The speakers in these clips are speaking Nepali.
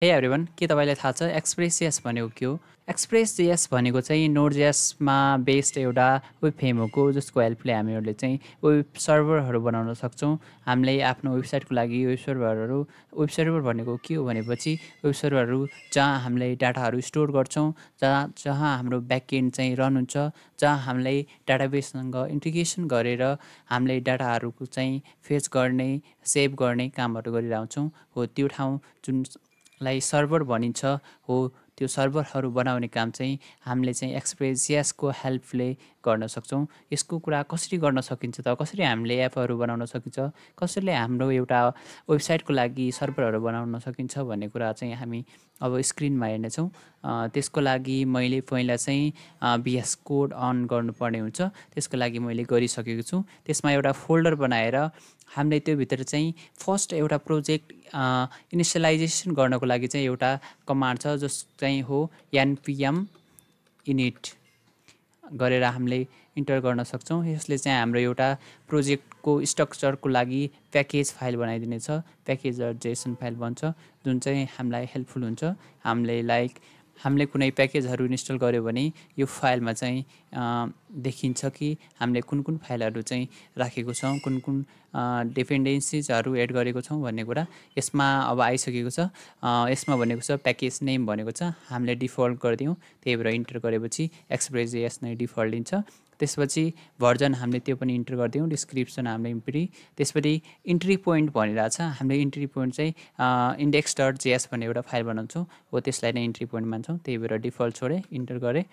हे एभ्रिवान, के तपाईलाई थाहा छ Express.js भनेको के हो? Express.js भनेको चाहिँ Node.js मा बेस्ड एउटा वेब फ्रेमवर्क हो जसको हेल्पले हामीहरूले चाहिँ वेब सर्भरहरू बनाउन सक्छौँ। हामीले आफ्नो वेबसाइटको लागि वेब सर्भर भनेको के हो भनेपछि वेब सर्भरहरू जहाँ हामीले डाटाहरू स्टोर गर्छौँ, जहाँ हाम्रो ब्याकएन्ड चाहिँ रन हुन्छ, जहाँ हामीले डाटाबेससँग इन्टिग्रेसन गरेर हामीले डाटाहरूको चाहिँ फेच गर्ने, सेभ गर्ने कामहरू गरिरहन्छौँ। हो त्यो ठाउँ जुन लाई सर्भर भनिन्छ हो त्यो सर्भरहरू बनाउने काम चाहिँ हामीले चाहिँ Express.js को हेल्पले गर्न सक्छौँ। यसको कुरा कसरी गर्न सकिन्छ त? कसरी हामीले एपहरू बनाउन सकिन्छ? कसरी हाम्रो एउटा वेबसाइटको लागि सर्भरहरू बनाउन सकिन्छ भन्ने कुरा चाहिँ हामी अब स्क्रिनमा हेर्नेछौँ। त्यसको लागि मैले पहिला चाहिँ VS कोड अन गर्नुपर्ने हुन्छ। त्यसको लागि मैले गरिसकेको छु। त्यसमा एउटा फोल्डर बनाएर हामीले त्यो भित्र चाहिँ फर्स्ट एउटा प्रोजेक्ट इनिसियलाइजेसन गर्नको लागि चाहिँ एउटा कमान्ड छ जस चाहिँ हो npm init गरेर हामीले इन्टर गर्न सक्छौँ। यसले चाहिँ हाम्रो एउटा प्रोजेक्टको स्ट्रक्चरको लागि प्याकेज फाइल बनाइदिनेछ। प्याकेज.json फाइल बन्छ जुन चाहिँ हामीलाई हेल्पफुल हुन्छ। हामीले कुनै प्याकेजहरू इन्स्टल गर्यो भने यो फाइलमा चाहिँ देखिन्छ कि हामीले कुन फाइलहरू चाहिँ राखेको छौँ, कुन डिपेन्डेन्सिजहरू एड गरेको छौँ भन्ने कुरा यसमा अब आइसकेको छ। यसमा भनेको छ प्याकेज नेम भनेको छ, हामीले डिफल्ट गरिदियौँ। त्यही भएर इन्टर गरेपछि Express.js नै डिफल्ट दिन्छ। त्यसपछि भर्जन हामीले त्यो पनि इन्टर गरिदियौँ। डिस्क्रिप्सन हामीले इम्प्री, त्यसपछि इन्ट्री पोइन्ट भनिरहेको छ। हामीले इन्ट्री पोइन्ट चाहिँ index.js भन्ने एउटा फाइल बनाउँछौँ हो त्यसलाई नै इन्ट्री पोइन्ट मान्छौँ। त्यही भएर डिफल्ट छोडेँ, इन्टर गरेँ।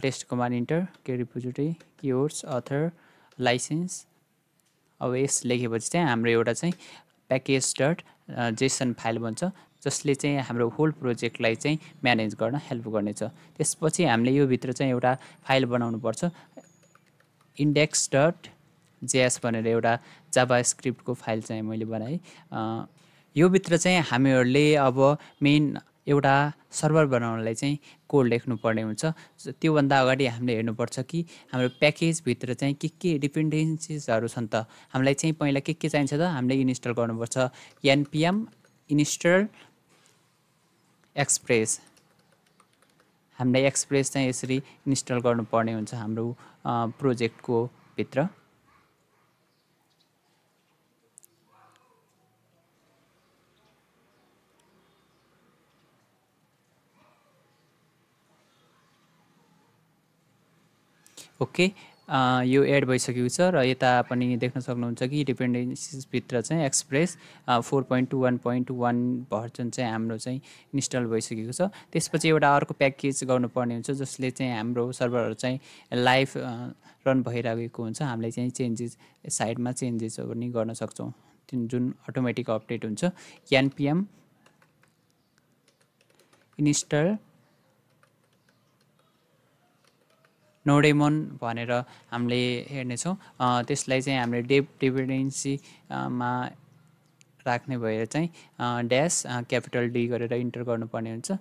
टेस्ट कमान्ड इन्टर, के रिपोजिटरी, कीवर्ड्स, अथर, लाइसेन्स। अब यस लेखेपछि चाहिँ हाम्रो एउटा चाहिँ प्याकेज.json फाइल बन्छ जसले चाहिँ हाम्रो होल प्रोजेक्टलाई चाहिँ म्यानेज गर्न हेल्प गर्नेछ। त्यसपछि हामीले यो भित्र चाहिँ एउटा फाइल बनाउनु पर्छ, index.js भनेर एउटा जाभास्क्रिप्टको फाइल चाहिँ मैले बनाएँ। यो भित्र चाहिँ हामीहरूले अब मेन एउटा सर्भर बनाउनलाई चाहिँ कोड लेख्नुपर्ने हुन्छ। त्योभन्दा अगाडि हामीले हेर्नुपर्छ कि हाम्रो प्याकेजभित्र चाहिँ के डिपेन्डेन्सिजहरू छन् त। हामीलाई चाहिँ पहिला के चाहिन्छ त? हामीले इन्स्टल गर्नुपर्छ npm install express। हामीले एक्सप्रेस चाहिँ यसरी इन्स्टल गर्नुपर्ने हुन्छ हाम्रो प्रोजेक्टको भित्र। ओके, यो एड भइसकेको छ र यता पनि देख्न सक्नुहुन्छ कि डिपेन्डेन्सिजभित्र चाहिँ एक्सप्रेस 4.21.1 भर्जन चाहिँ हाम्रो चाहिँ इन्स्टल भइसकेको छ। त्यसपछि एउटा अर्को प्याकेज गर्नुपर्ने हुन्छ जसले चाहिँ हाम्रो सर्भरहरू चाहिँ लाइभ रन भइरहेको हुन्छ। हामीले चाहिँ चेन्जेस साइडमा चेन्जेस पनि गर्न सक्छौँ जुन अटोमेटिक अपडेट हुन्छ। npm install नोडेमन भनेर हामीले हेर्नेछौँ। त्यसलाई चाहिँ हामीले डिपेन्डेन्सीमा राख्ने भएर चाहिँ ड्यास क्यापिटल डी गरेर इन्टर गर्नुपर्ने हुन्छ।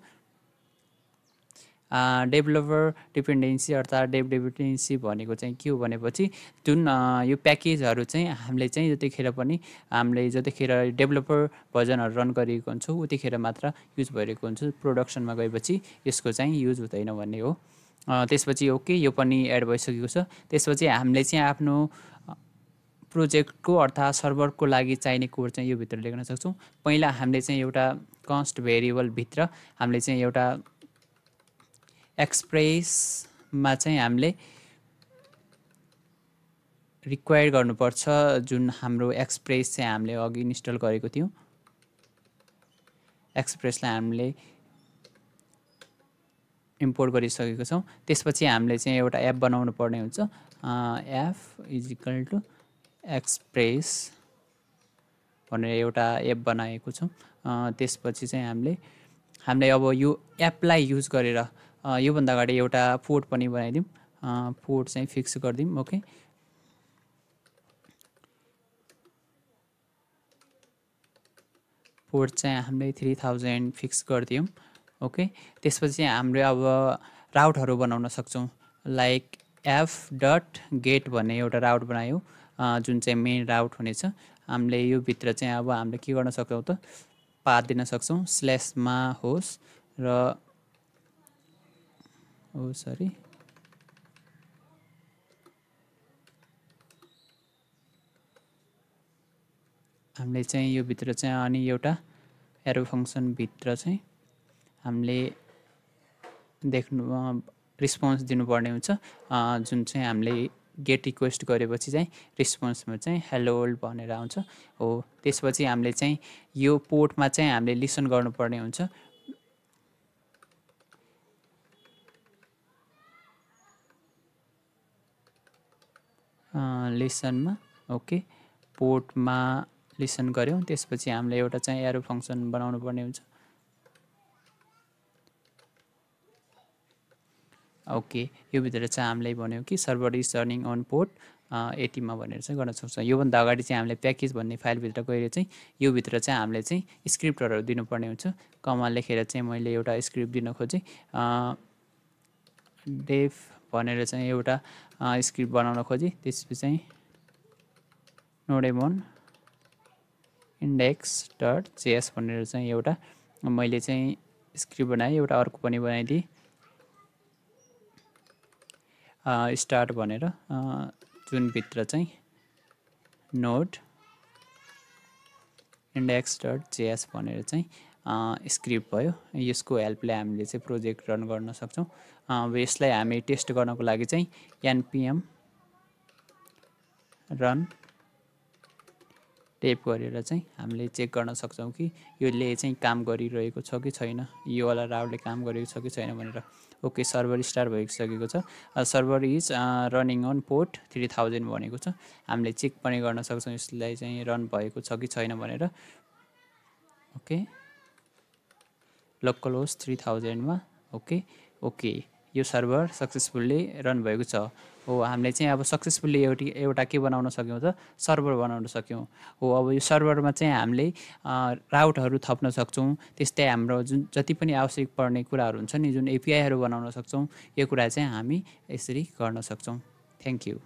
डेभलपर डिपेन्डेन्सी अर्थात् डिपेन्डेन्सी भनेको चाहिँ के हो भनेपछि जुन यो प्याकेजहरू चाहिँ हामीले चाहिँ जतिखेर डेभलपर भर्जनहरू रन गरिएको हुन्छ उतिखेर मात्र युज भइरहेको हुन्छ। प्रोडक्सनमा गएपछि यसको चाहिँ युज हुँदैन भन्ने हो। त्यसपछि ओके, यो पनि एड भइसकेको छ। त्यसपछि हामीले चाहिँ आफ्नो प्रोजेक्टको अर्थात् सर्भरको लागि चाहिने कोड चाहिँ यो भित्र लेख्न सक्छौँ। पहिला हामीले चाहिँ एउटा कन्स्ट भेरिएबलभित्र हामीले चाहिँ एउटा एक्सप्रेसमा चाहिँ हामीले रिक्वायर गर्नुपर्छ जुन हाम्रो एक्सप्रेस चाहिँ हामीले अघि इन्स्टल गरेको थियौँ। एक्सप्रेसलाई हामीले इम्पोर्ट गरिसकेको छौँ। त्यसपछि हामीले चाहिँ एउटा एप बनाउनु पर्ने हुन्छ। App is equal to express भनेर एउटा एप बनाएको छौँ। त्यसपछि चाहिँ हामीले अब यो एपलाई युज गरेर योभन्दा अगाडि एउटा पोर्ट पनि बनाइदिउँ। पोर्ट चाहिँ फिक्स गरिदिउँ। ओके, पोर्ट चाहिँ हामीले 3000 फिक्स गरिदियौँ। ओके, त्यसपछि हामीले अब राउटहरू बनाउन सक्छौँ। लाइक f.get भन्ने एउटा राउट बनायौँ जुन चाहिँ मेन राउट हुनेछ। हामीले यो भित्र चाहिँ अब हामीले के गर्न सक्छौँ त पाथ दिन सक्छौं स्ल्याशमा होस् र सरी हामीले चाहिँ यो भित्र चाहिँ अनि एउटा एरो फंक्सन भित्र चाहिँ हामीले देख्नु रिस्पोन्स दिनुपर्ने हुन्छ जुन चाहिँ हामीले गेट रिक्वेस्ट गरेपछि चाहिँ रिस्पोन्समा चाहिँ हेलो वर्ल्ड भनेर आउँछ हो त्यसपछि हामीले चाहिँ यो पोर्टमा चाहिँ हामीले लिसन गर्नुपर्ने हुन्छ लिसनमा ओके पोर्टमा लिसन गर्यौं त्यसपछि हामीले एउटा चाहिँ एरो फंक्सन बनाउनु पर्ने हुन्छ ओके यो भित्र चाहिँ हामीले भन्यौ कि server is running on port 80 मा भनेर चाहिँ गर्न सक्छौं यो भन्दा अगाडि चाहिँ हामीले प्याकेज भन्ने फाइल भित्र गएर चाहिँ यो भित्र चाहिँ हामीले चाहिँ स्क्रिप्टहरु दिनुपर्ने हुन्छ कमान्ड लेखेर चाहिँ मैले एउटा स्क्रिप्ट दिन खोजे डेफ भनेर चाहिँ एउटा स्क्रिप्ट बनाउन खोजे त्यसपछि चाहिँ नोडेमोन index.js भनेर चाहिँ एउटा मैले चाहिँ स्क्रिप्ट बनाए एउटा अर्को पनि बनाइदिए स्टार्ट भनेर जुन भित्र चाहिँ नोड index.js भनेर चाहिँ स्क्रिप्ट भयो यसको हेल्पले हामीले चाहिँ प्रोजेक्ट रन गर्न सक्छौं अब यसलाई हामी टेस्ट गर्नको लागि चाहिँ npm रन टेप गरेर चाहिँ हामीले चेक गर्न सक्छौं कि योले चाहिँ काम गरिरहेको छ कि छैन यो वाला राउटले काम गरेको छ कि छैन भनेर ओके सर्भर स्टार्ट भइसकेको छ server is running on port 3000 भनेको छ हामीले चेक पनि गर्न सक्छौं यसलाई चाहिँ रन भएको छ कि छैन भनेर ओके लोकल होस्ट 3000 मा ओके यो सर्भर सक्सेसफुली रन भएको छ हो हामीले चाहिँ अब सक्सेसफुली एउटा के बनाउन सक्यौं त सर्भर बनाउन सक्यौं हो अब यो सर्भरमा चाहिँ हामीले राउटहरु थप्न सक्छौं त्यस्तै हाम्रो जुन जति पनि आवश्यक पर्ने कुराहरु हुन्छ नि जुन एपीआई हरु बनाउन सक्छौं यो कुरा चाहिँ हामी यसरी गर्न सक्छौं थ्यांक यू